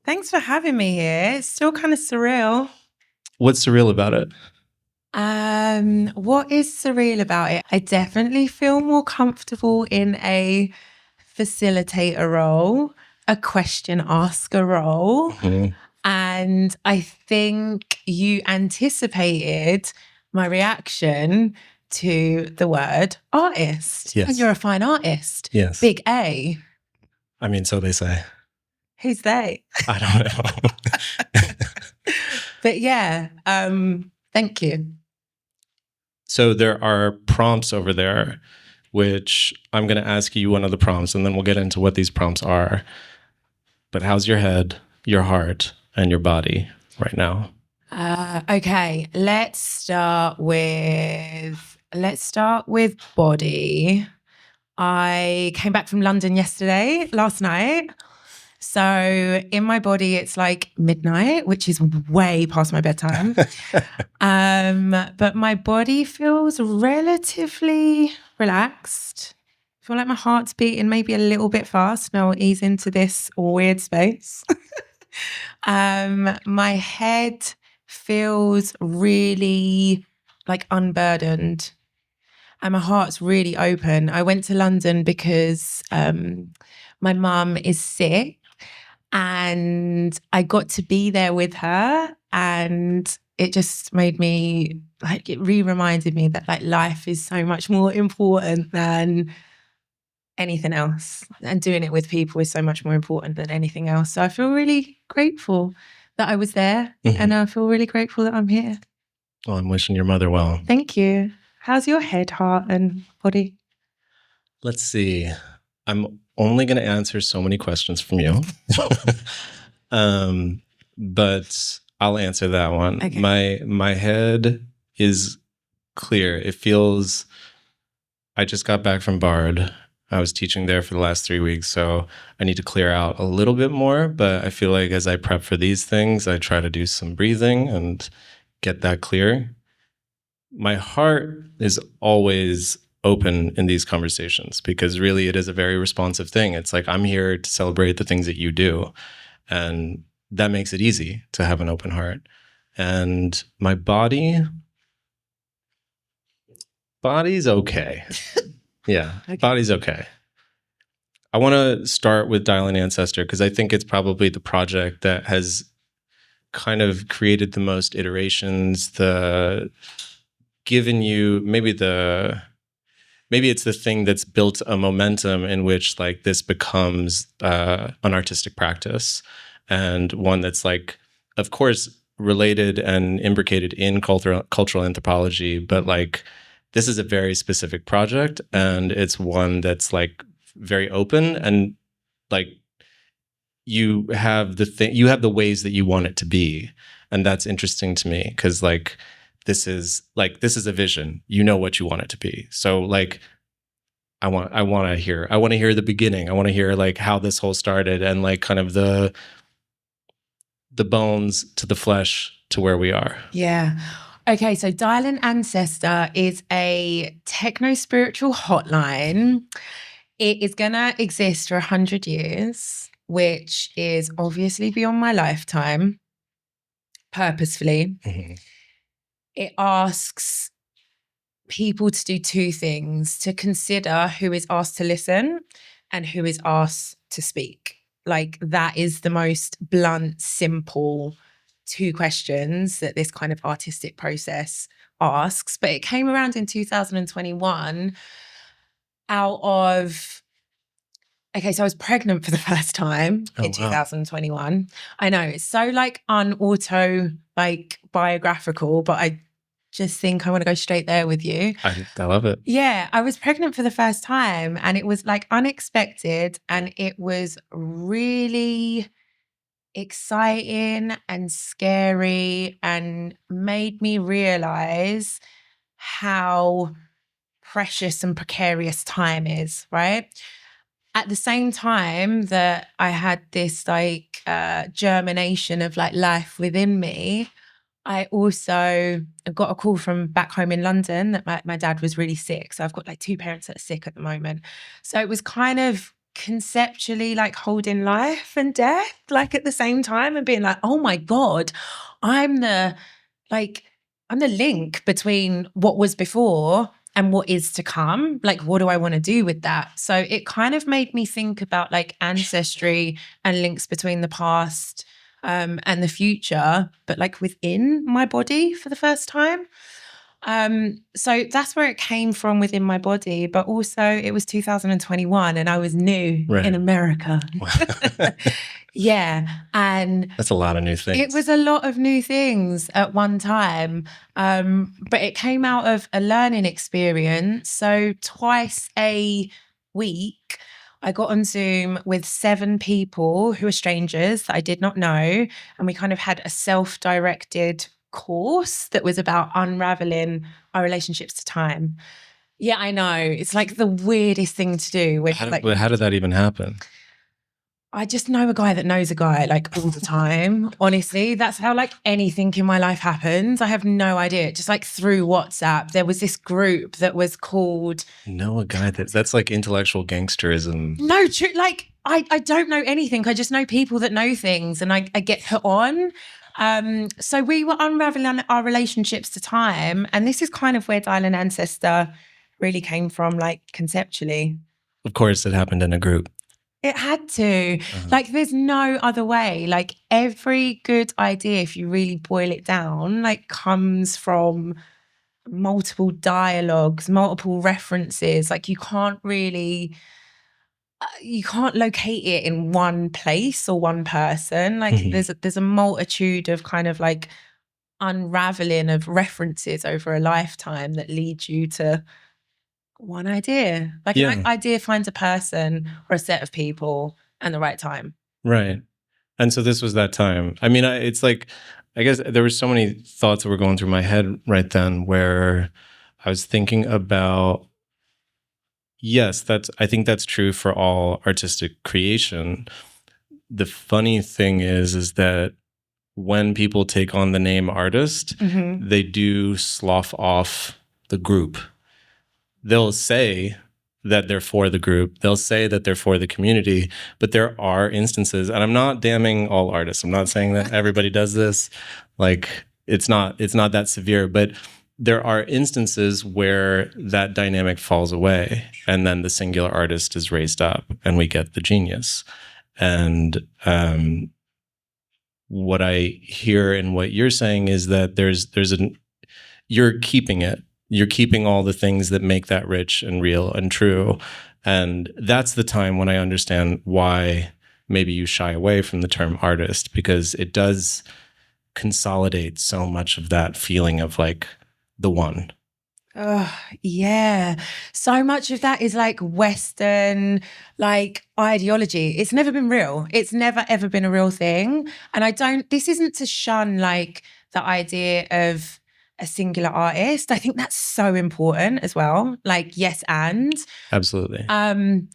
Thanks for having me here. It's still kind of surreal. What's surreal about it? What is surreal about it? I definitely feel more comfortable in a facilitator role, a question asker role. Mm-hmm. And I think you anticipated my reaction to the word artist. Yes. And you're a fine artist. Yes. Big A. I mean, so they say. Who's they? I don't know. But yeah, thank you. So there are prompts over there, which I'm going to ask you one of the prompts, and then we'll get into what these prompts are. But how's your head, your heart, and your body right now? Okay, let's start with body. I came back from London last night. So in my body, it's like midnight, which is way past my bedtime. But my body feels relatively relaxed. I feel like my heart's beating maybe a little bit fast. Now I'll ease into this weird space. My head feels really like unburdened. And my heart's really open. I went to London because my mum is sick and I got to be there with her, and it just made me it reminded me that like life is so much more important than anything else, and doing it with people is so much more important than anything else. So I feel really grateful that I was there, and I feel really grateful that I'm here. Well, I'm wishing your mother well. Thank you. How's your head, heart, and body? Let's see. I'm only going to answer so many questions from you. But I'll answer that one. Okay. My head is clear. It feels, I just got back from Bard. I was teaching there for the last 3 weeks, so I need to clear out a little bit more. But I feel like as I prep for these things, I try to do some breathing and get that clear. My heart is always open in these conversations because really it is a very responsive thing. It's like, I'm here to celebrate the things that you do. And that makes it easy to have an open heart. And my body's okay. Yeah, okay. Body's okay. I want to start with Dial-An-Ancestor because I think it's probably the project that has kind of created the most iterations, given you maybe it's the thing that's built a momentum in which like this becomes an artistic practice, and one that's like, of course, related and imbricated in cultural anthropology, but like this is a very specific project, and it's one that's like very open, and like you have the ways that you want it to be, and that's interesting to me because like this is a vision. You know what you want it to be. So like I want to hear the beginning. I want to hear like how this whole started and like kind of the bones to the flesh to where we are. Yeah. Okay, so Dial-An-Ancestor is a techno-spiritual hotline. It is going to exist for 100 years, which is obviously beyond my lifetime, purposefully. Mm-hmm. It asks people to do two things: to consider who is asked to listen and who is asked to speak. Like that is the most blunt, simple 2 questions that this kind of artistic process asks. But it came around in 2021 out of, okay, so I was pregnant for the first time in 2021. I know, it's so like like biographical, but I just think I want to go straight there with you. I love it. Yeah, I was pregnant for the first time, and it was like unexpected, and it was really exciting and scary and made me realize how precious and precarious time is, right? At the same time that I had this like germination of like life within me, I also got a call from back home in London that my dad was really sick. So I've got like 2 parents that are sick at the moment. So it was kind of conceptually like holding life and death like at the same time and being like, oh my God, I'm the link between what was before and what is to come. Like, what do I want to do with that? So it kind of made me think about like ancestry and links between the past and the future, but like within my body for the first time. So that's where it came from within my body, but also it was 2021 and I was new in America. Yeah. And that's a lot of new things. It was a lot of new things at one time. But it came out of a learning experience. So twice a week, I got on Zoom with 7 people who are strangers that I did not know. And we kind of had a self-directed course that was about unraveling our relationships to time. Yeah, I know. It's like the weirdest thing to do. How did that even happen? I just know a guy that knows a guy like all the time. Honestly, that's how like anything in my life happens. I have no idea. Just like through WhatsApp, there was this group that was called Know a guy that's like intellectual gangsterism. No, true. Like I don't know anything. I just know people that know things and I get put on. So we were unraveling our relationships to time. And this is kind of where Dial-An-Ancestor really came from, like conceptually. Of course, it happened in a group. It had to. Like, there's no other way. Like, every good idea, if you really boil it down, like comes from multiple dialogues, multiple references. Like, you can't locate it in one place or one person. Like, there's a multitude of kind of like unraveling of references over a lifetime that lead you to one idea. Like an idea finds a person or a set of people and the right time. Right. And so this was that time. I mean, it's like, I guess there were so many thoughts that were going through my head right then where I was thinking about, yes, I think that's true for all artistic creation. The funny thing is that when people take on the name artist, they do slough off the group. They'll say that they're for the group. They'll say that they're for the community, but there are instances, and I'm not damning all artists. I'm not saying that everybody does this. Like it's not that severe, but there are instances where that dynamic falls away and then the singular artist is raised up and we get the genius. And what I hear in what you're saying is that you're keeping it. You're keeping all the things that make that rich and real and true. And that's the time when I understand why maybe you shy away from the term artist, because it does consolidate so much of that feeling of like the one. Oh, yeah. So much of that is like Western, like ideology. It's never been real. It's never, ever been a real thing. And this isn't to shun like the idea of a singular artist. I think that's so important as well. Like, yes, and. Absolutely. I'm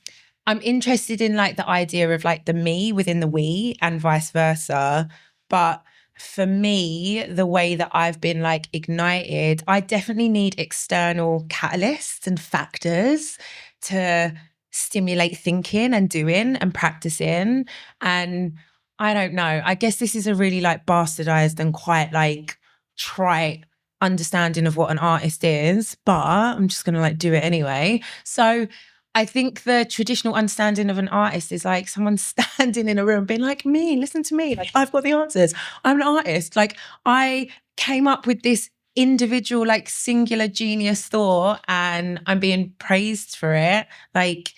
interested in like the idea of like the me within the we and vice versa. But for me, the way that I've been like ignited, I definitely need external catalysts and factors to stimulate thinking and doing and practicing. And I don't know, I guess this is a really like bastardized and quite like trite understanding of what an artist is, but I'm just going to like do it anyway. So I think the traditional understanding of an artist is like someone standing in a room being like, me, listen to me. Like, I've got the answers. I'm an artist. Like, I came up with this individual, like singular genius thought and I'm being praised for it. Like,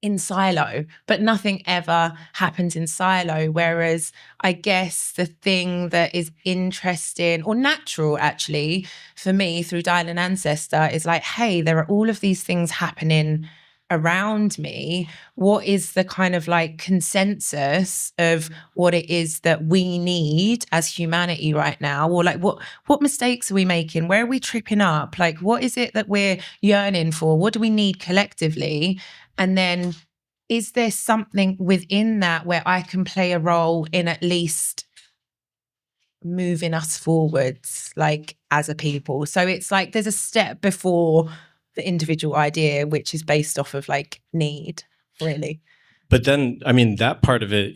in silo, but nothing ever happens in silo. Whereas I guess the thing that is interesting or natural actually for me through Dial-An-Ancestor is like, hey, there are all of these things happening around me. What is the kind of like consensus of what it is that we need as humanity right now? Or like what mistakes are we making? Where are we tripping up? Like, what is it that we're yearning for? What do we need collectively? And then is there something within that where I can play a role in at least moving us forwards, like as a people? So it's like there's a step before the individual idea, which is based off of like need, really. But then, I mean, that part of it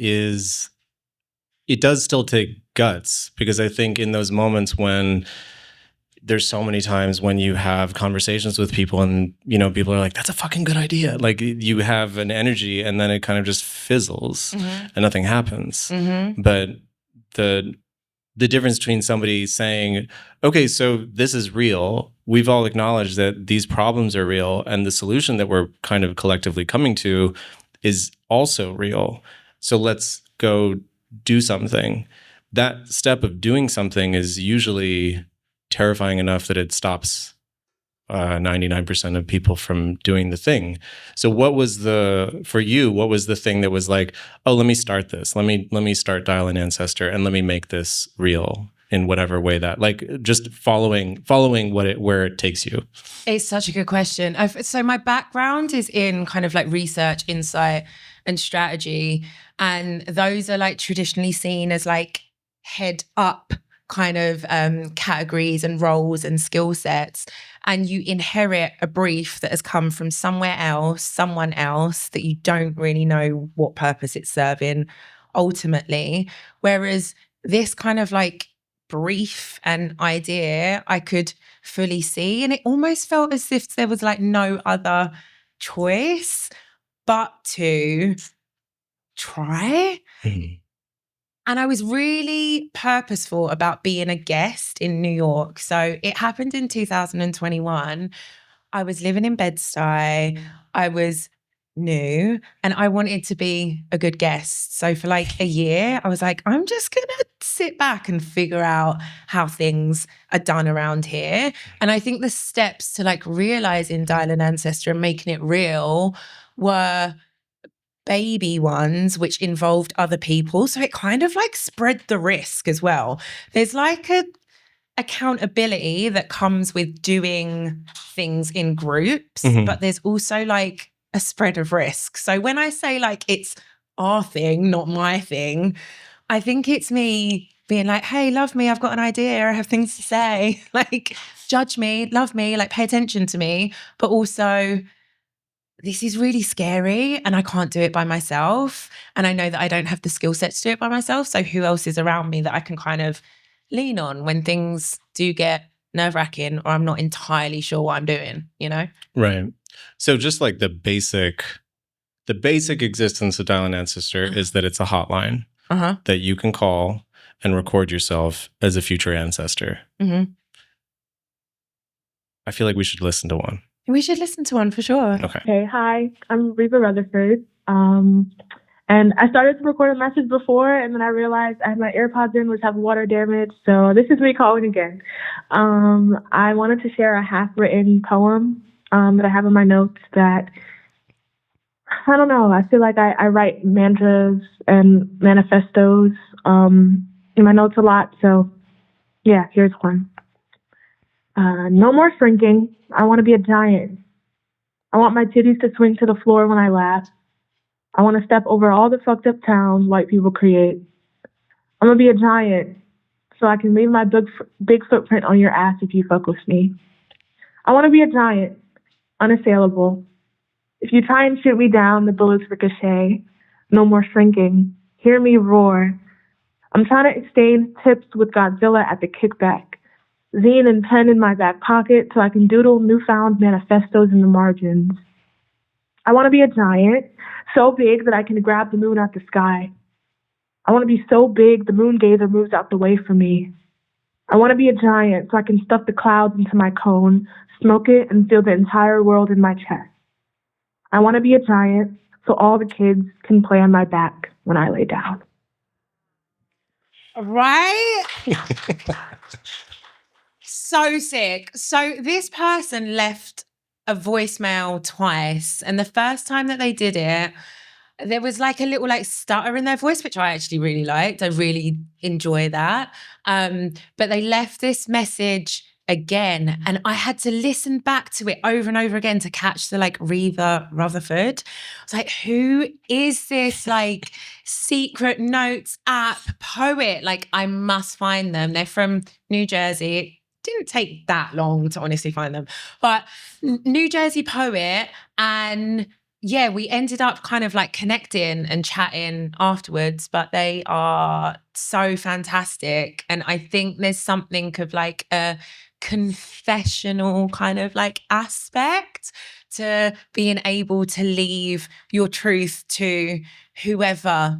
does still take guts, because I think in those moments when there's so many times when you have conversations with people and, people are like, that's a fucking good idea. Like, you have an energy and then it kind of just fizzles and nothing happens. But the difference between somebody saying, okay, so this is real, we've all acknowledged that these problems are real, and the solution that we're kind of collectively coming to is also real, so let's go do something. That step of doing something is usually terrifying enough that it stops 99% of people from doing the thing. So what was for you, what was the thing that was like, oh, let me start this. Let me start Dial-An-Ancestor, and let me make this real in whatever way that, like, just following where it takes you. It's such a good question. So my background is in kind of like research, insight, and strategy. And those are like traditionally seen as like head up kind of categories and roles and skill sets. And you inherit a brief that has come from somewhere else, someone else, that you don't really know what purpose it's serving ultimately. Whereas this kind of like brief and idea I could fully see, and it almost felt as if there was like no other choice but to try. And I was really purposeful about being a guest in New York. So it happened in 2021. I was living in Bed-Stuy. I was new and I wanted to be a good guest. So for like a year, I was like, I'm just going to sit back and figure out how things are done around here. And I think the steps to like realizing Dial-An-Ancestor and making it real were baby ones, which involved other people. So it kind of like spread the risk as well. There's like a accountability that comes with doing things in groups, but there's also like a spread of risk. So when I say like it's our thing, not my thing, I think it's me being like, hey, love me, I've got an idea, I have things to say. Like, judge me, love me, like pay attention to me, but also this is really scary and I can't do it by myself. And I know that I don't have the skill set to do it by myself. So who else is around me that I can kind of lean on when things do get nerve-wracking or I'm not entirely sure what I'm doing, Right. So just like the basic existence of Dial-An-Ancestor is that it's a hotline that you can call and record yourself as a future ancestor. I feel like we should listen to one. We should listen to one for sure. Okay, hi, I'm Reba Rutherford. And I started to record a message before, and then I realized I had my AirPods in, which have water damage. So this is me calling again. I wanted to share a half-written poem that I have in my notes that, I don't know, I feel like I write mantras and manifestos in my notes a lot. So yeah, here's one. No more shrinking. I want to be a giant. I want my titties to swing to the floor when I laugh. I want to step over all the fucked up towns white people create. I'm going to be a giant so I can leave my big footprint on your ass if you fuck with me. I want to be a giant, unassailable. If you try and shoot me down, the bullets ricochet. No more shrinking. Hear me roar. I'm trying to exchange tips with Godzilla at the kickback. Zine and pen in my back pocket so I can doodle newfound manifestos in the margins. I want to be a giant, so big that I can grab the moon out the sky. I want to be so big the moon gazer moves out the way from me. I want to be a giant so I can stuff the clouds into my cone, smoke it, and feel the entire world in my chest. I want to be a giant so all the kids can play on my back when I lay down. Right? So sick. So this person left a voicemail twice, and the first time that they did it, there was like a little like stutter in their voice, which I actually really liked. I really enjoy that. But they left this message again, and I had to listen back to it over and over again to catch the like Reva Rutherford. I was like, who is this like secret notes app poet? Like, I must find them. They're from New Jersey. It didn't take that long to honestly find them, but New Jersey poet, and yeah, we ended up kind of like connecting and chatting afterwards, but they are so fantastic. And I think there's something of like a confessional kind of like aspect to being able to leave your truth to whoever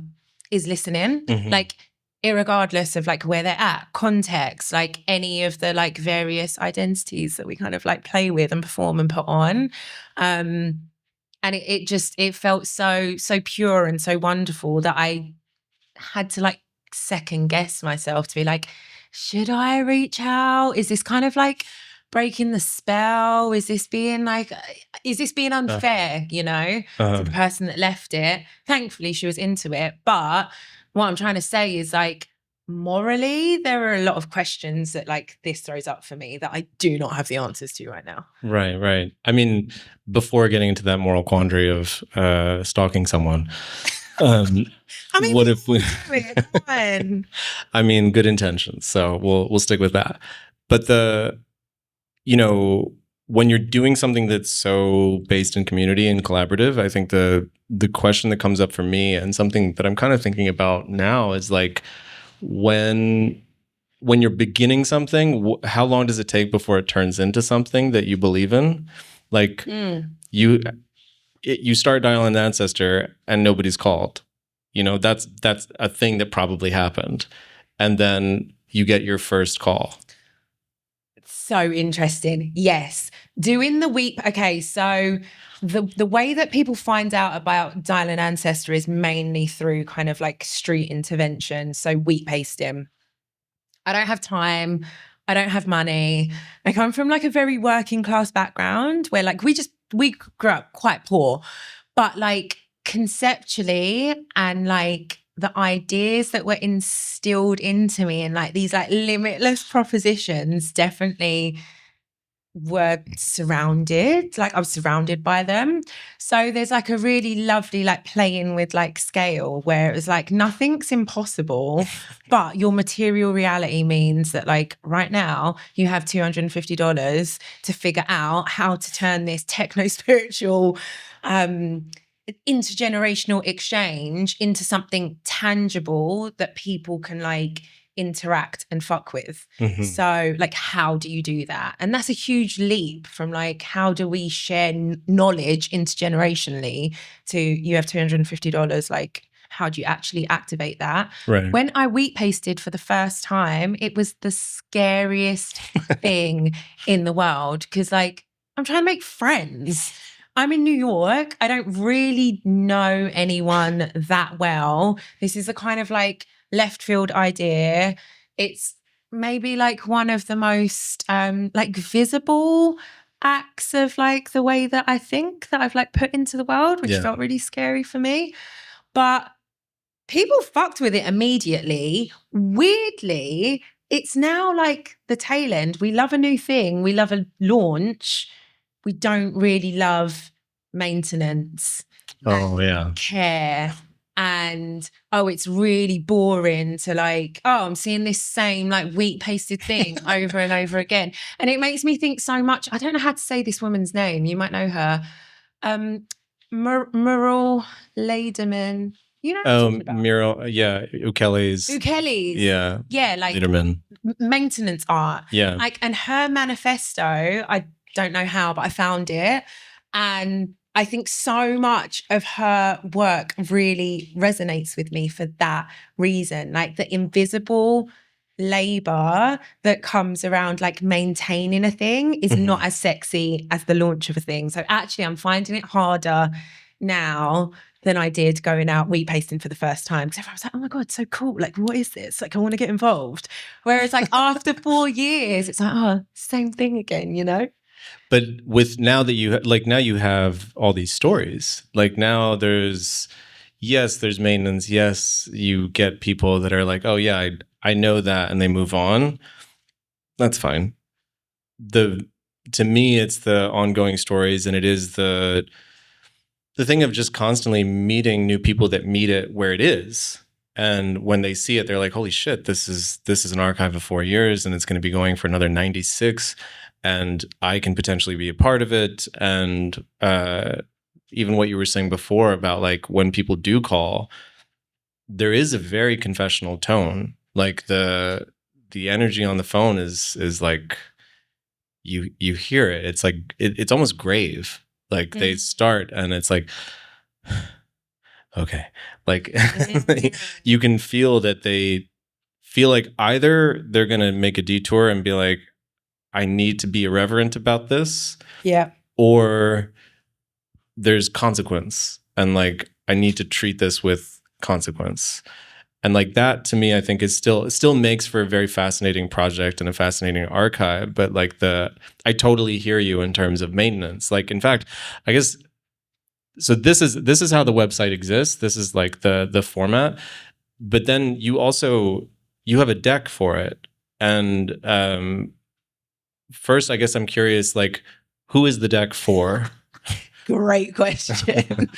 is listening. Like, irregardless of like where they're at, context, like any of the like various identities that we kind of like play with and perform and put on. And it felt so pure and so wonderful that I had to like second guess myself to be like, should I reach out? Is this kind of like breaking the spell? Is this being unfair, to the person that left it? Thankfully, she was into it. But what I'm trying to say is like, morally, there are a lot of questions that like this throws up for me that I do not have the answers to right now. Right. I mean, before getting into that moral quandary of stalking someone, what if we? I mean, good intentions. So we'll stick with that. But when you're doing something that's so based in community and collaborative, I think the question that comes up for me, and something that I'm kind of thinking about now, is like, when you're beginning something, how long does it take before it turns into something that you believe in? Like you start Dial-An-Ancestor and nobody's called. That's a thing that probably happened. And then you get your first call. So interesting. Yes. Doing the weep. Okay. So the way that people find out about Dial-An-Ancestor is mainly through kind of like street intervention. So wheat pasting. I don't have time. I don't have money. I come from like a very working class background where like we grew up quite poor, but like conceptually and like the ideas that were instilled into me and like these like limitless propositions definitely were surrounded. Like I was surrounded by them. So there's like a really lovely like playing with like scale where it was like nothing's impossible, but your material reality means that like right now you have $250 to figure out how to turn this techno-spiritual intergenerational exchange into something tangible that people can like interact and fuck with. So like, how do you do that? And that's a huge leap from like, how do we share knowledge intergenerationally to you have $250, like how do you actually activate that? Right. When I wheat pasted for the first time, it was the scariest thing in the world, because like I'm trying to make friends. I'm in New York. I don't really know anyone that well. This is a kind of like left field idea. It's maybe like one of the most like visible acts of like the way that I think that I've like put into the world, which felt really scary for me. But people fucked with it immediately. Weirdly, it's now like the tail end. We love a new thing. We love a launch. We don't really love maintenance. Care. And it's really boring to like, I'm seeing this same like wheat pasted thing over and over again. And it makes me think so much. I don't know how to say this woman's name. You might know her. Muriel Lederman. You know what I'm talking about? Muriel, Ukele's. Yeah, like Lederman. Maintenance art. Yeah. Like, and her manifesto, I don't know how, but I found it. And I think so much of her work really resonates with me for that reason. Like the invisible labor that comes around like maintaining a thing is not as sexy as the launch of a thing. So actually I'm finding it harder now than I did going out wheat pasting for the first time, because everyone was like, oh my God, so cool. Like, what is this? Like, I want to get involved. Whereas like after 4 years, it's like, same thing again, But with now that you have all these stories, like now there's maintenance. Yes, you get people that are like, oh yeah, I know that, and they move on. That's fine. To me, it's the ongoing stories, and it is the thing of just constantly meeting new people that meet it where it is. And when they see it, they're like, holy shit, this is an archive of 4 years, and it's going to be going for another 96. And I can potentially be a part of it. And even what you were saying before about like when people do call, there is a very confessional tone. Like the energy on the phone is like you hear it. It's like it's almost grave. Like they start and it's like okay. Like you can feel that they feel like either they're gonna make a detour and be like, I need to be irreverent about this. Yeah. Or there's consequence and like I need to treat this with consequence. And like that to me, I think is it still makes for a very fascinating project and a fascinating archive. But like I totally hear you in terms of maintenance. Like in fact, I guess so this is how the website exists. This is like the format. But then you have a deck for it. And first, I guess I'm curious, like, who is the deck for? Great question.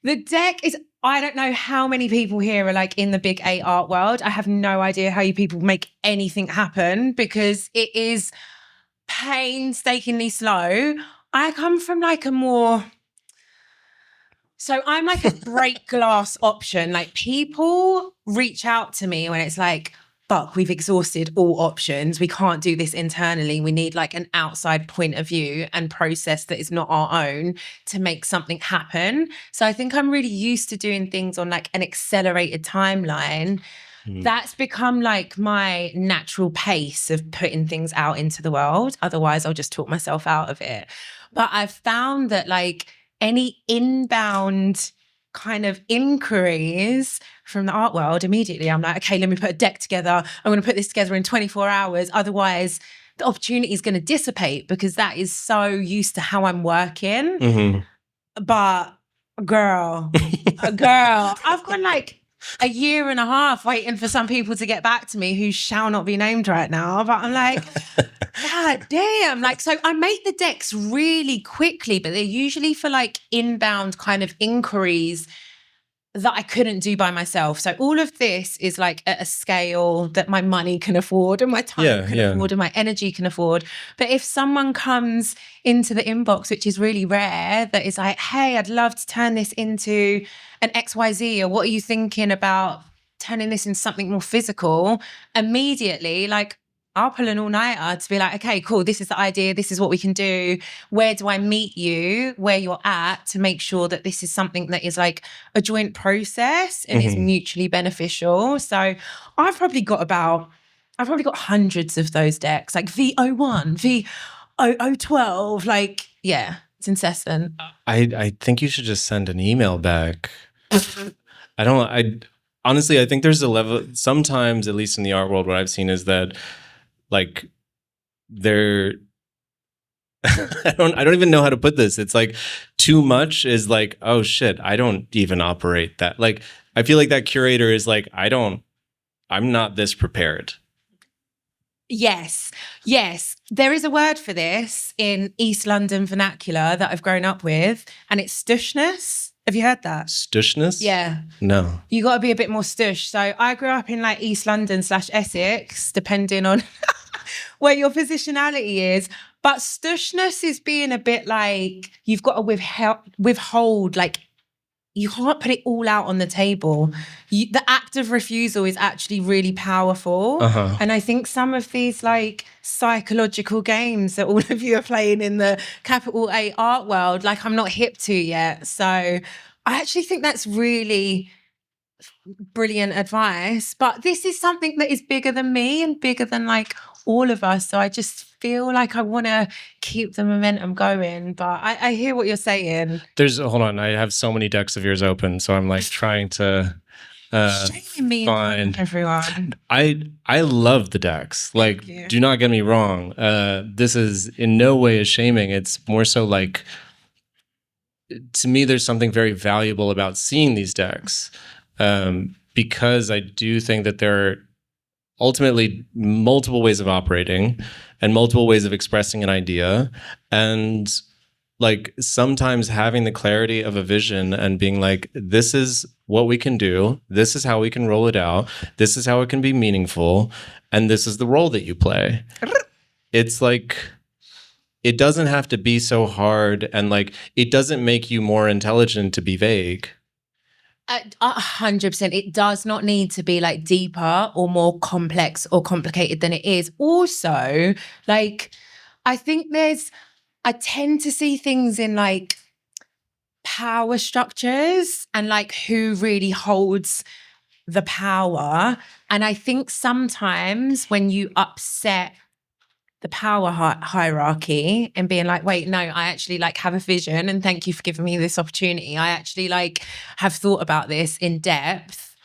The deck is, I don't know how many people here are like in the big A art world. I have no idea how you people make anything happen because it is painstakingly slow. I come from like so I'm like a break glass option. Like people reach out to me when it's like, fuck, we've exhausted all options. We can't do this internally. We need like an outside point of view and process that is not our own to make something happen. So I think I'm really used to doing things on like an accelerated timeline. That's become like my natural pace of putting things out into the world. Otherwise, I'll just talk myself out of it. But I've found that like any inbound kind of inquiries from the art world, immediately I'm like, okay, let me put a deck together. I'm going to put this together in 24 hours. Otherwise, the opportunity is going to dissipate because that is so used to how I'm working. Mm-hmm. But girl, I've gone like a year and a half waiting for some people to get back to me who shall not be named right now. But I'm like, God damn. Like, so I make the decks really quickly, but they're usually for like inbound kind of inquiries that I couldn't do by myself. So all of this is like at a scale that my money can afford and my time can afford and my energy can afford. But if someone comes into the inbox, which is really rare, that is like, hey, I'd love to turn this into an XYZ, or what are you thinking about turning this into something more physical? Immediately, like, I'll pull an all-nighter to be like, okay, cool, this is the idea, this is what we can do. Where do I meet you, where you're at, to make sure that this is something that is like a joint process and is mutually beneficial. So I've probably got hundreds of those decks, like V01, V0012, like, yeah, it's incessant. I think you should just send an email back. Honestly, I think there's a level, sometimes, at least in the art world, what I've seen is that like I don't even know how to put this. It's like too much is like, oh shit, I don't even operate that. Like, I feel like that curator is like, I'm not this prepared. Yes. There is a word for this in East London vernacular that I've grown up with, and it's stushness. Have you heard that? Stushness? Yeah. No. You got to be a bit more stush. So I grew up in like East London / Essex, depending on where your positionality is. But stushness is being a bit like, you've got to withhold, like, you can't put it all out on the table. The act of refusal is actually really powerful. And I think some of these like psychological games that all of you are playing in the capital A art world, like, I'm not hip to yet. So I actually think that's really brilliant advice. But this is something that is bigger than me and bigger than like all of us. So I just feel like I want to keep the momentum going. But I hear what you're saying. Hold on, I have so many decks of yours open, so I'm like trying to Shaming me find everyone. I love the decks. Like, do not get me wrong. This is in no way a shaming. It's more so like, to me, there's something very valuable about seeing these decks, because I do think that there are ultimately multiple ways of operating and multiple ways of expressing an idea. And like, sometimes having the clarity of a vision and being like, this is what we can do, this is how we can roll it out, this is how it can be meaningful, and this is the role that you play. It's like, it doesn't have to be so hard, and like it doesn't make you more intelligent to be vague. 100%. It does not need to be like deeper or more complex or complicated than it is. Also, like, I tend to see things in like power structures and like who really holds the power. And I think sometimes when you upset the power hierarchy and being like, wait, no, I actually like have a vision and thank you for giving me this opportunity. I actually like have thought about this in depth.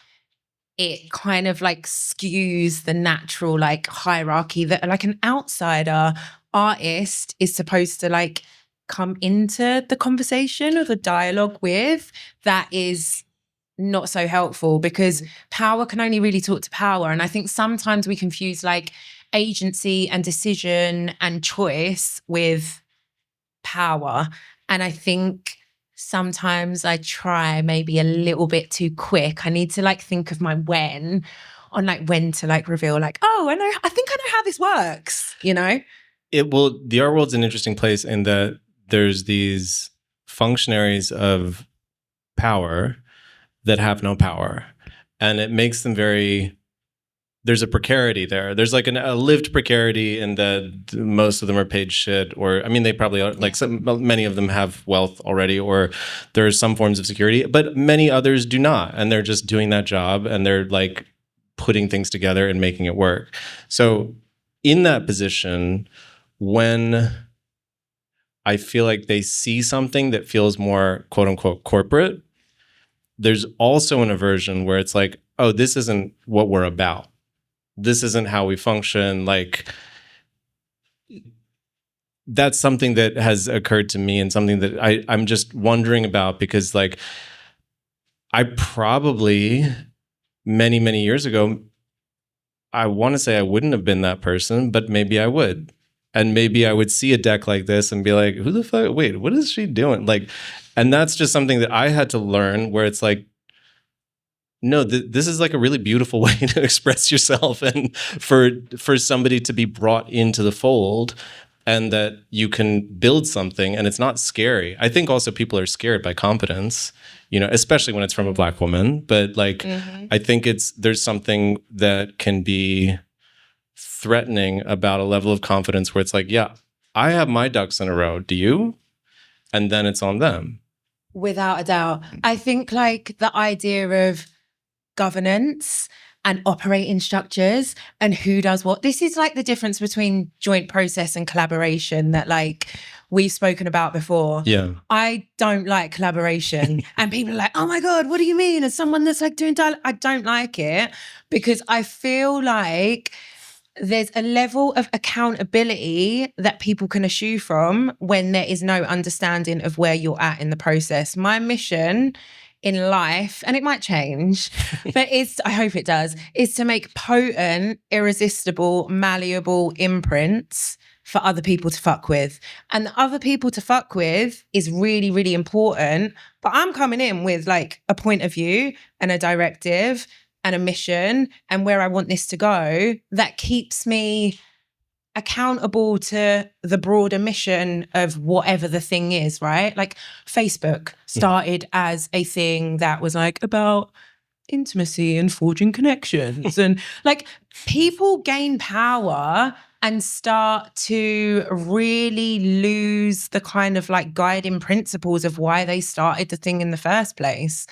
It kind of like skews the natural like hierarchy that like an outsider artist is supposed to like come into the conversation or the dialogue with. That is not so helpful because power can only really talk to power. And I think sometimes we confuse like agency and decision and choice with power. And I think sometimes I try maybe a little bit too quick. I need to like think of my when on like when to like reveal like, oh, I think I know how this works, you know? The art world's an interesting place in that there's these functionaries of power that have no power. And it makes them there's a precarity there. There's like a lived precarity in that most of them are paid shit, or, I mean, they probably are, like many of them have wealth already, or there's some forms of security, but many others do not. And they're just doing that job and they're like putting things together and making it work. So in that position, when I feel like they see something that feels more quote unquote corporate, there's also an aversion where it's like, oh, this isn't what we're about. This isn't how we function. Like, that's something that has occurred to me and something that I'm just wondering about, because like I probably many, many years ago, I want to say I wouldn't have been that person, but maybe I would. And maybe I would see a deck like this and be like, who the fuck, wait, what is she doing? Like, and that's just something that I had to learn, where it's like, no, this is like a really beautiful way to express yourself, and for somebody to be brought into the fold, and that you can build something and it's not scary. I think also people are scared by competence, you know, especially when it's from a Black woman. But like, I think there's something that can be threatening about a level of confidence where it's like, yeah, I have my ducks in a row. Do you? And then it's on them. Without a doubt. I think like the idea of governance and operating structures and who does what. This is like the difference between joint process and collaboration that like we've spoken about before. Yeah. I don't like collaboration. And people are like, oh my God, what do you mean? As someone that's like doing dialogue, I don't like it because I feel like there's a level of accountability that people can eschew from when there is no understanding of where you're at in the process. My mission in life, and it might change, but I hope it does, is to make potent, irresistible, malleable imprints for other people to fuck with. And the other people to fuck with is really, really important. But I'm coming in with like a point of view and a directive and a mission and where I want this to go that keeps me accountable to the broader mission of whatever the thing is, right? Like Facebook started as a thing that was like about intimacy and forging connections. And like people gain power and start to really lose the kind of like guiding principles of why they started the thing in the first place.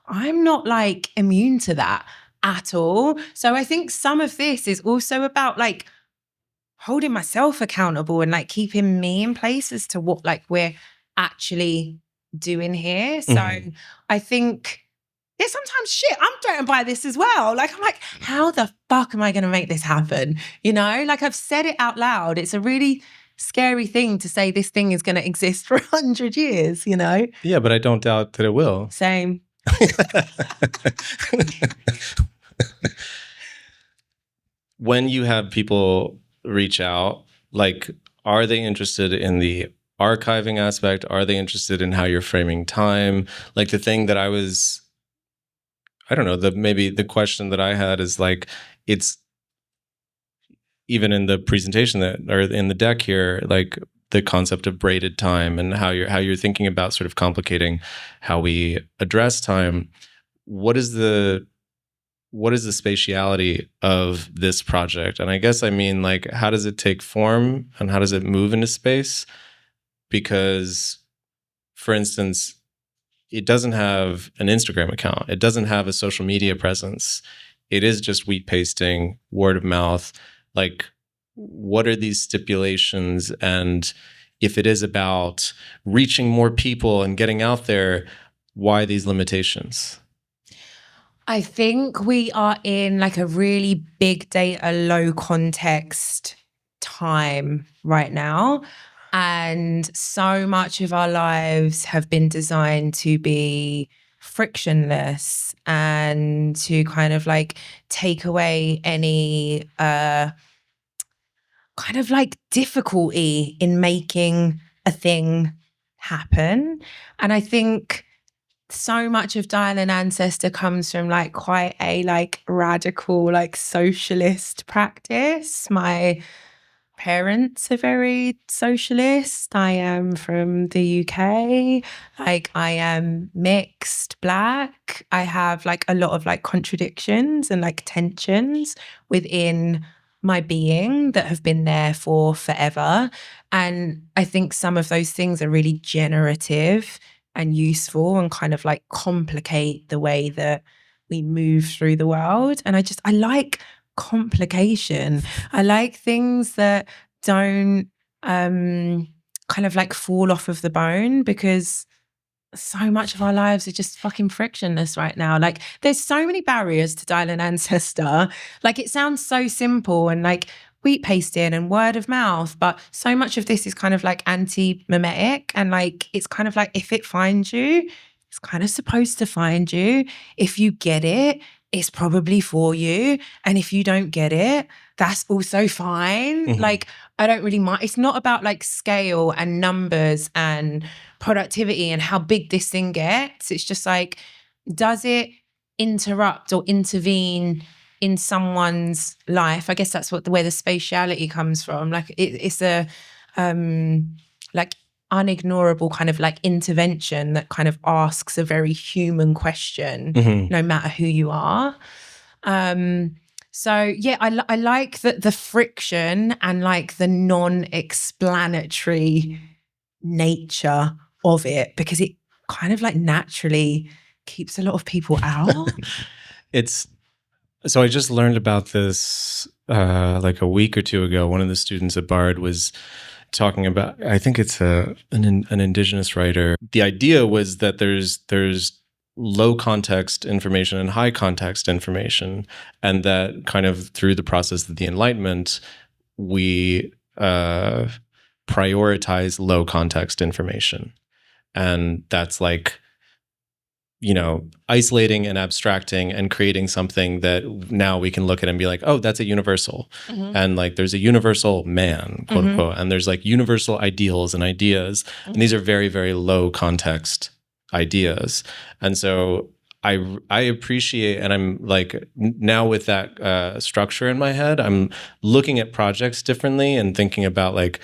I'm not like immune to that at all. So I think some of this is also about like holding myself accountable and like keeping me in place as to what like we're actually doing here. So I think there's sometimes shit, I'm threatened by this as well. Like, I'm like, how the fuck am I going to make this happen? You know, like I've said it out loud. It's a really scary thing to say this thing is going to exist for 100 years, you know? Yeah, but I don't doubt that it will. Same. When you have people reach out, like, are they interested in the archiving aspect? Are they interested in how you're framing time? Like the thing that I don't know, maybe the question that I had is like, it's even in the presentation or in the deck here, like the concept of braided time and how you're thinking about sort of complicating how we address time. What is the spatiality of this project? And I guess I mean, like, how does it take form and how does it move into space? Because, for instance, it doesn't have an Instagram account. It doesn't have a social media presence. It is just wheat pasting, word of mouth. Like, what are these stipulations? And if it is about reaching more people and getting out there, why these limitations? I think we are in like a really big data, low context time right now. And so much of our lives have been designed to be frictionless and to kind of like take away any kind of like difficulty in making a thing happen. And I think so much of Dial-An-Ancestor comes from like quite a like radical like socialist practice. My parents are very socialist. I am from the UK. Like, I am mixed Black. I have like a lot of like contradictions and like tensions within my being that have been there for forever. And I think some of those things are really generative and useful and kind of like complicate the way that we move through the world. And I like complication. I like things that don't kind of like fall off of the bone, because so much of our lives are just fucking frictionless right now. Like, there's so many barriers to Dial-An-Ancestor. Like, it sounds so simple and like wheat pasting and word of mouth, but so much of this is kind of like anti-mimetic, and like it's kind of like, if it finds you, it's kind of supposed to find you. If you get it, it's probably for you. And if you don't get it, that's also fine. Mm-hmm. Like, I don't really mind. It's not about like scale and numbers and productivity and how big this thing gets. It's just like, does it interrupt or intervene in someone's life? I guess that's where the spatiality comes from. Like, it's a like unignorable kind of like intervention that kind of asks a very human question, Mm-hmm. no matter who you are. So yeah, I like the friction and like the non-explanatory nature of it, because it kind of like naturally keeps a lot of people out. So I just learned about this like a week or two ago. One of the students at Bard was talking about, I think it's an indigenous writer. The idea was that there's low context information and high context information, and that kind of through the process of the Enlightenment, we prioritize low context information. And that's like, you know, isolating and abstracting and creating something that now we can look at and be like, oh, that's a universal. Mm-hmm. And like, there's a universal man, quote unquote, and there's like universal ideals and ideas. Mm-hmm. And these are very, very low context ideas. And so I appreciate, and I'm like, now with that structure in my head, I'm looking at projects differently and thinking about like,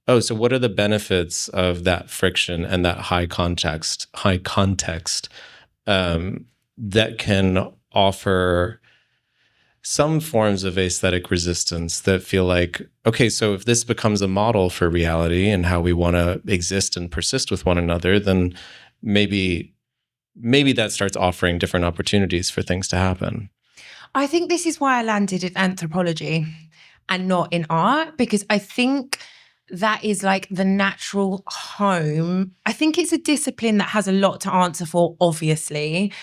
oh, so what are the benefits of that friction and that high context that can offer some forms of aesthetic resistance that feel like, okay, so if this becomes a model for reality and how we want to exist and persist with one another, then maybe that starts offering different opportunities for things to happen. I think this is why I landed in anthropology and not in art, because I think that is like the natural home. I think it's a discipline that has a lot to answer for, obviously,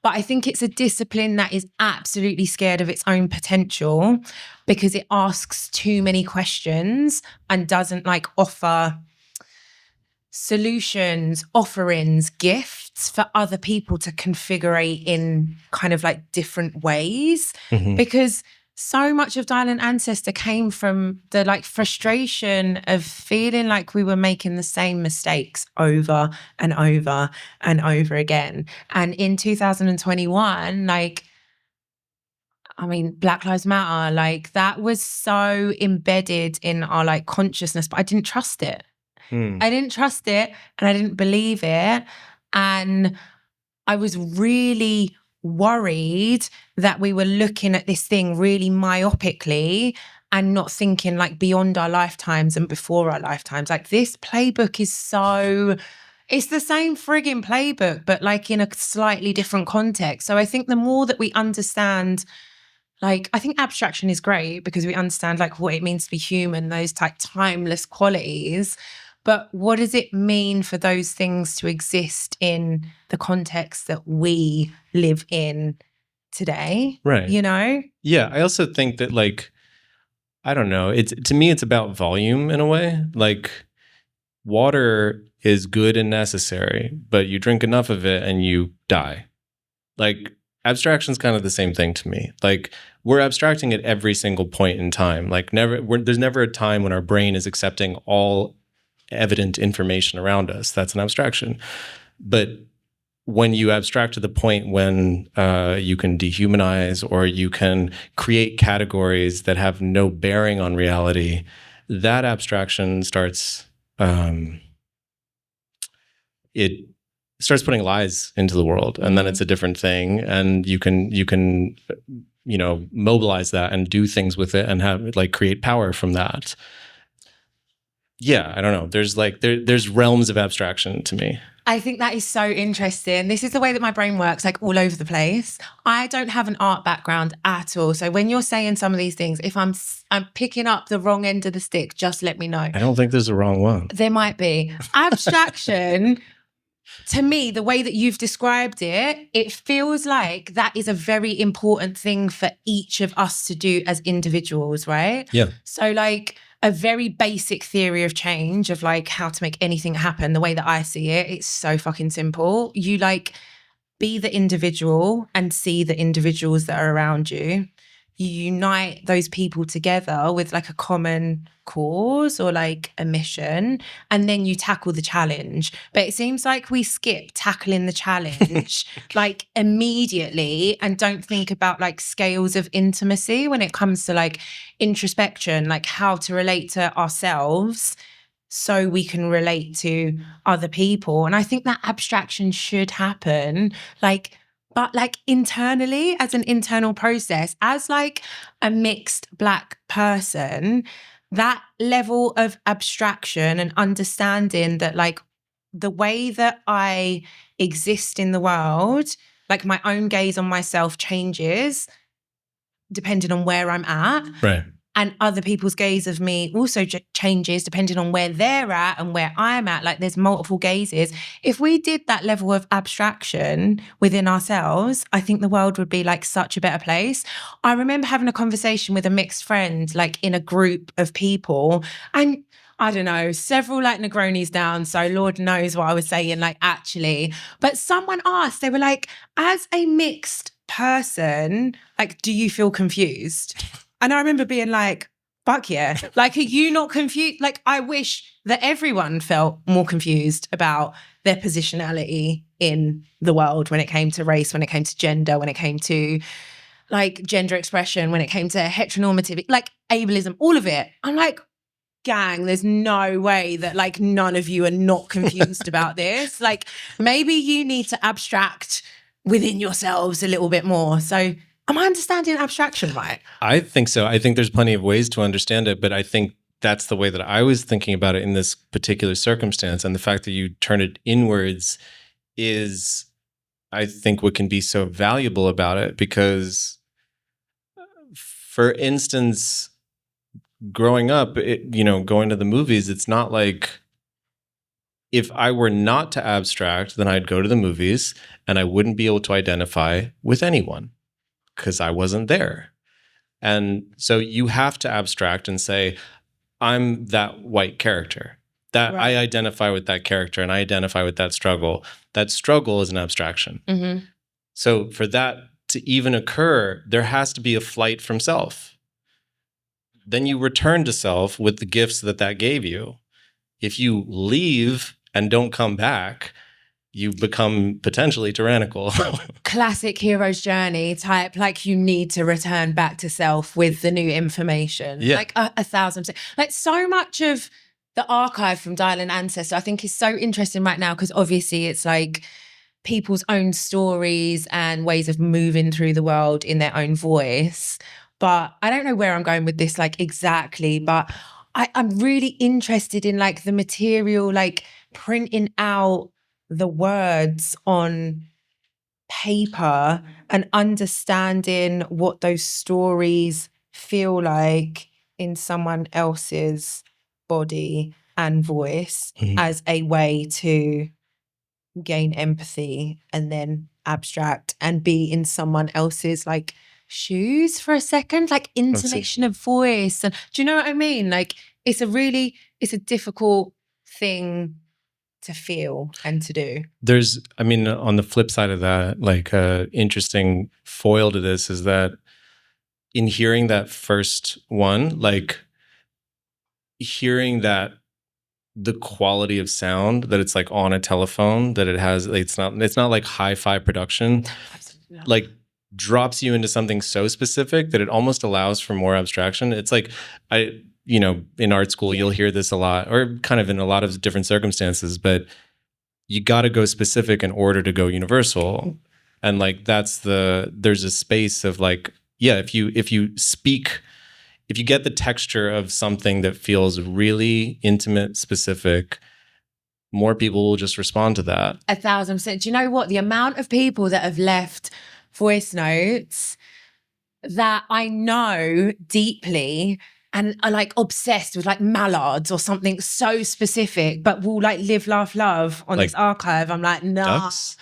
but I think it's a discipline that is absolutely scared of its own potential, because it asks too many questions and doesn't like offer solutions, offerings, gifts for other people to configure in kind of like different ways. Mm-hmm. Because so much of Dial-An-Ancestor came from the like frustration of feeling like we were making the same mistakes over and over and over again. And in 2021, like, I mean, Black Lives Matter, like that was so embedded in our like consciousness, but I didn't trust it. I didn't trust it and I didn't believe it. And I was really worried that we were looking at this thing really myopically and not thinking like beyond our lifetimes and before our lifetimes. Like this playbook is it's the same frigging playbook, but like in a slightly different context. So I think the more that we understand, like, I think abstraction is great because we understand like what it means to be human, those type timeless qualities. But what does it mean for those things to exist in the context that we live in today? Right. You know? Yeah. I also think that, like, I don't know. To me, it's about volume in a way. Like, water is good and necessary, but you drink enough of it and you die. Like, abstraction is kind of the same thing to me. Like, we're abstracting at every single point in time. Like, there's never a time when our brain is accepting all evident information around us. That's an abstraction. But when you abstract to the point when you can dehumanize or you can create categories that have no bearing on reality, that abstraction starts it starts putting lies into the world, and then it's a different thing, and you can mobilize that and do things with it and have like create power from that. Yeah, I don't know. There's like there's realms of abstraction to me. I think that is so interesting. This is the way that my brain works, like all over the place. I don't have an art background at all. So when you're saying some of these things, if I'm picking up the wrong end of the stick, just let me know. I don't think there's a wrong one. There might be. Abstraction, to me, the way that you've described it, it feels like that is a very important thing for each of us to do as individuals, right? Yeah. So like a very basic theory of change of like how to make anything happen, the way that I see it, it's so fucking simple. You like be the individual and see the individuals that are around you. You unite those people together with like a common cause or like a mission, and then you tackle the challenge. But it seems like we skip tackling the challenge like immediately and don't think about like scales of intimacy when it comes to like introspection, like how to relate to ourselves so we can relate to other people. And I think that abstraction should happen but like internally, as an internal process, as like a mixed Black person, that level of abstraction and understanding that like the way that I exist in the world, like my own gaze on myself changes depending on where I'm at. Right. And other people's gaze of me also changes depending on where they're at and where I'm at. Like there's multiple gazes. If we did that level of abstraction within ourselves, I think the world would be like such a better place. I remember having a conversation with a mixed friend, like in a group of people, and I don't know, several like Negronis down. So Lord knows what I was saying, like actually. But someone asked, they were like, as a mixed person, like, do you feel confused? And I remember being like, fuck yeah. Like, are you not confused? Like, I wish that everyone felt more confused about their positionality in the world when it came to race, when it came to gender, when it came to like gender expression, when it came to heteronormativity, like ableism, all of it. I'm like, gang, there's no way that like none of you are not confused about this. Like, maybe you need to abstract within yourselves a little bit more. So am I understanding abstraction right? I think so. I think there's plenty of ways to understand it, but I think that's the way that I was thinking about it in this particular circumstance. And the fact that you turn it inwards is, I think, what can be so valuable about it. Because, for instance, growing up, going to the movies, it's not like if I were not to abstract, then I'd go to the movies and I wouldn't be able to identify with anyone, because I wasn't there. And so you have to abstract and say, I'm that white character. That right. I identify with that character and I identify with that struggle. That struggle is an abstraction. Mm-hmm. So for that to even occur, there has to be a flight from self. Then you return to self with the gifts that gave you. If you leave and don't come back, you become potentially tyrannical. Classic hero's journey type, like you need to return back to self with the new information. Yeah. Like 1,000%. Like so much of the archive from Dial-An-Ancestor, I think is so interesting right now because obviously it's like people's own stories and ways of moving through the world in their own voice. But I don't know where I'm going with this like exactly, but I'm really interested in like the material, like printing out the words on paper and understanding what those stories feel like in someone else's body and voice as a way to gain empathy and then abstract and be in someone else's like shoes for a second, like intonation of voice. And do you know what I mean? Like it's a difficult thing to feel and to do. There's, I mean, on the flip side of that, like interesting foil to this is that in hearing that first one, like hearing that the quality of sound that it's like on a telephone, that it has, it's not like hi-fi production, like drops you into something so specific that it almost allows for more abstraction. It's like, in art school, you'll hear this a lot, or kind of in a lot of different circumstances, but you got to go specific in order to go universal. And like, there's a space of like, yeah, if you get the texture of something that feels really intimate, specific, more people will just respond to that. 1,000%. Do you know what? The amount of people that have left voice notes that I know deeply and are like obsessed with like mallards or something so specific, but will like live, laugh, love on like this archive. I'm like, nah. Ducks?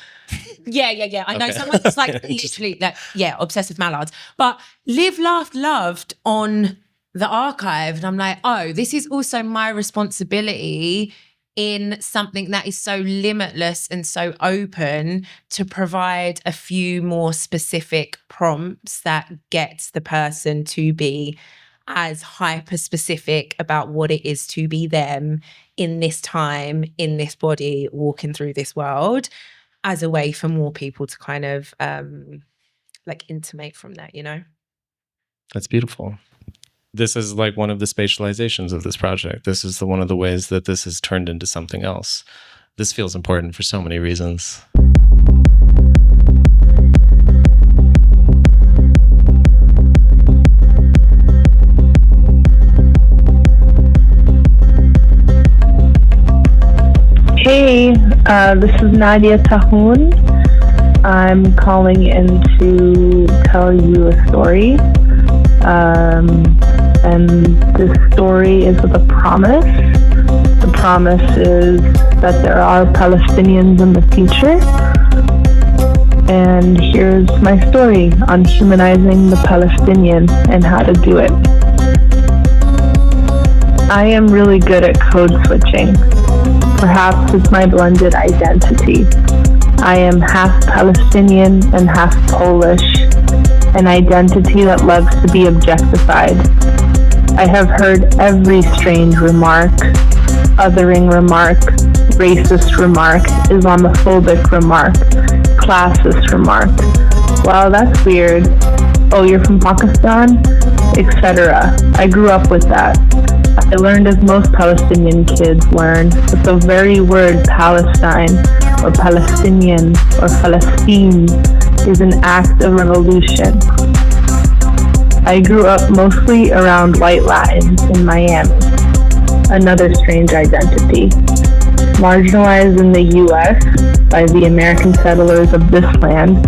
Yeah. I know someone that's like literally like, obsessed with mallards, but live, laughed, loved on the archive. And I'm like, oh, this is also my responsibility in something that is so limitless and so open to provide a few more specific prompts that gets the person to be as hyper specific about what it is to be them in this time, in this body, walking through this world, as a way for more people to kind of like intimate from that, you know? That's beautiful. This is like one of the spatializations of this project. This is one of the ways that this has turned into something else. This feels important for so many reasons. Hey, this is Nadia Tahoun. I'm calling in to tell you a story. And this story is with a promise. The promise is that there are Palestinians in the future. And here's my story on humanizing the Palestinian and how to do it. I am really good at code switching. Perhaps it's my blended identity. I am half Palestinian and half Polish, an identity that loves to be objectified. I have heard every strange remark, othering remark, racist remark, Islamophobic remark, classist remark. Wow, that's weird. Oh, you're from Pakistan? Etc. I grew up with that. I learned as most Palestinian kids learn that the very word Palestine or Palestinian or Palestine is an act of revolution. I grew up mostly around white Latins in Miami, another strange identity. Marginalized in the U.S. by the American settlers of this land,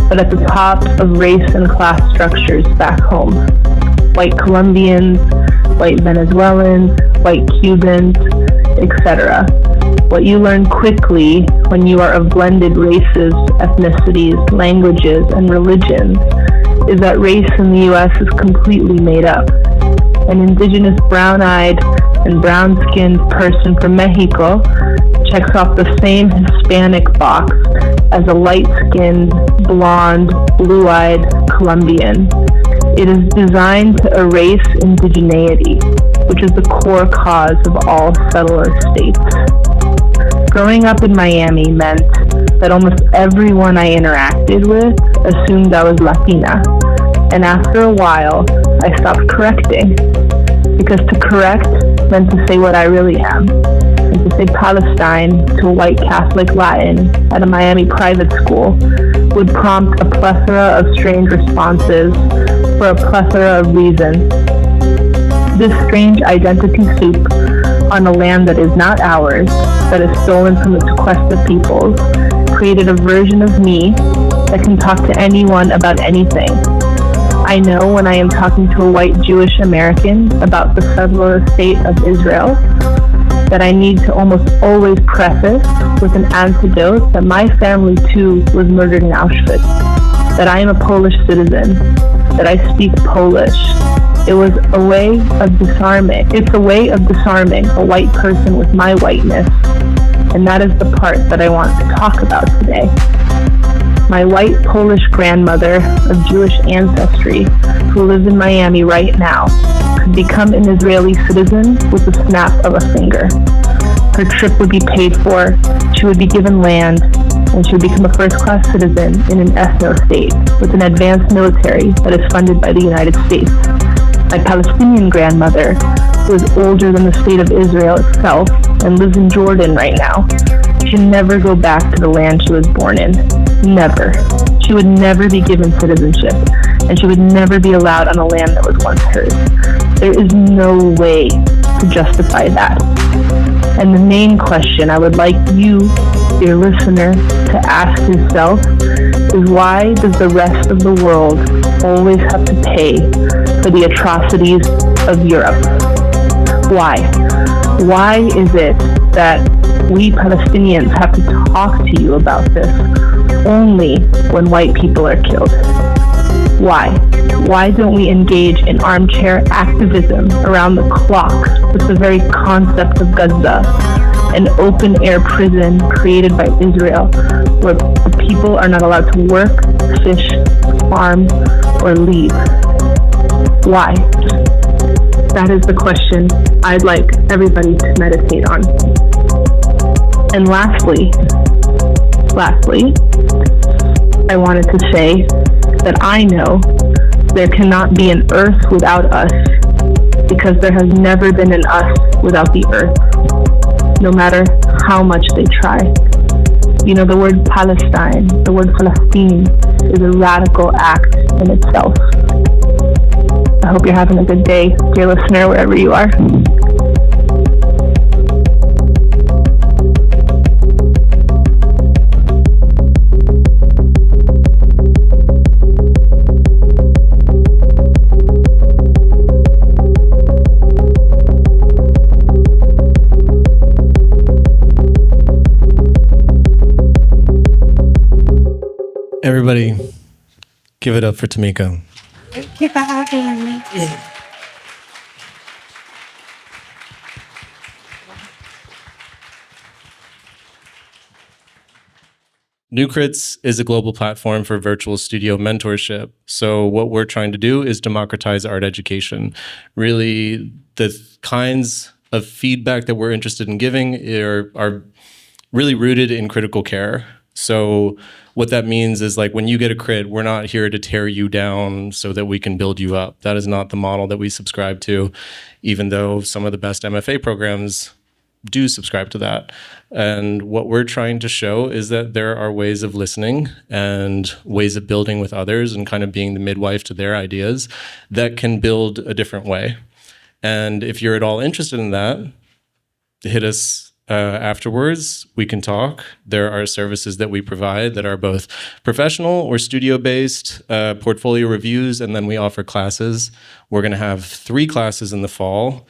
but at the top of race and class structures back home. White Colombians, white Venezuelans, white Cubans, etc. What you learn quickly when you are of blended races, ethnicities, languages, and religions is that race in the U.S. is completely made up. An indigenous brown-eyed and brown-skinned person from Mexico checks off the same Hispanic box as a light-skinned, blonde, blue-eyed Colombian. It is designed to erase indigeneity, which is the core cause of all settler states. Growing up in Miami meant that almost everyone I interacted with assumed I was Latina, and after a while, I stopped correcting, because to correct than to say what I really am. And to say Palestine to a white Catholic Latin at a Miami private school would prompt a plethora of strange responses for a plethora of reasons. This strange identity soup on a land that is not ours, that is stolen from the sequestered peoples, created a version of me that can talk to anyone about anything. I know when I am talking to a white Jewish American about the settler state of Israel that I need to almost always preface with an antidote that my family too was murdered in Auschwitz, that I am a Polish citizen, that I speak Polish. It was a way of disarming. It's a way of disarming a white person with my whiteness, and that is the part that I want to talk about today. My white Polish grandmother of Jewish ancestry, who lives in Miami right now, could become an Israeli citizen with the snap of a finger. Her trip would be paid for, she would be given land, and she would become a first-class citizen in an ethno-state with an advanced military that is funded by the United States. My Palestinian grandmother, who is older than the state of Israel itself and lives in Jordan right now, can never go back to the land she was born in. Never. She would never be given citizenship, and she would never be allowed on a land that was once hers. There is no way to justify that. And the main question I would like you, dear listener, to ask yourself is, why does the rest of the world always have to pay for the atrocities of Europe? Why? Why is it that we Palestinians have to talk to you about this only when white people are killed? Why? Why don't we engage in armchair activism around the clock with the very concept of Gaza, an open-air prison created by Israel where the people are not allowed to work, fish, farm, or leave? Why? That is the question I'd like everybody to meditate on. And lastly, I wanted to say that I know there cannot be an earth without us, because there has never been an us without the earth, no matter how much they try. You know, the word Palestine, the word Palestine, is a radical act in itself. I hope you're having a good day, dear listener, wherever you are. Everybody, give it up for Tamika. Thank you for having me. NewCrits is a global platform for virtual studio mentorship. So what we're trying to do is democratize art education. Really, the kinds of feedback that we're interested in giving are really rooted in critical care. So what that means is, like, when you get a crit, we're not here to tear you down so that we can build you up. That is not the model that we subscribe to, even though some of the best MFA programs do subscribe to that. And what we're trying to show is that there are ways of listening and ways of building with others and kind of being the midwife to their ideas that can build a different way. And if you're at all interested in that, hit us afterwards. We can talk. There are services that we provide that are both professional or studio-based, portfolio reviews, and then we offer classes. We're going to have 3 classes in the fall.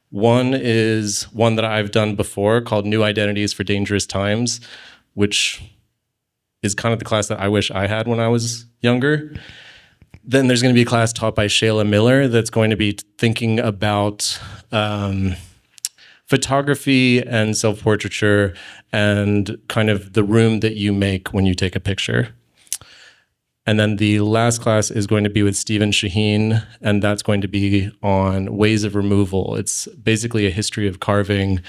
One is one that I've done before called New Identities for Dangerous Times, which is kind of the class that I wish I had when I was younger. Then there's going to be a class taught by Shayla Miller that's going to be thinking about photography and self-portraiture and kind of the room that you make when you take a picture. And then the last class is going to be with Stephen Shaheen, and that's going to be on ways of removal. It's basically a history of carving.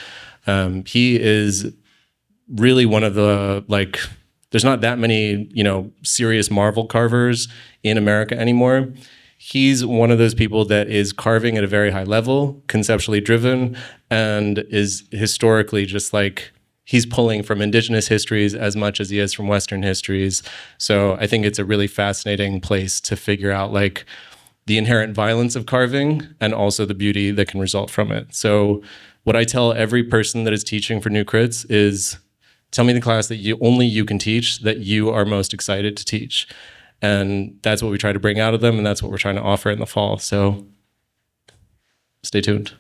He is really one of the, like, there's not that many, serious marvel carvers in America anymore. he's one of those people that is carving at a very high level, conceptually driven, and is historically just like, he's pulling from indigenous histories as much as he is from Western histories. So I think it's a really fascinating place to figure out like the inherent violence of carving and also the beauty that can result from it. So what I tell every person that is teaching for NewCrits is, tell me the class that only you can teach, that you are most excited to teach. And that's what we try to bring out of them, and that's what we're trying to offer in the fall. So stay tuned.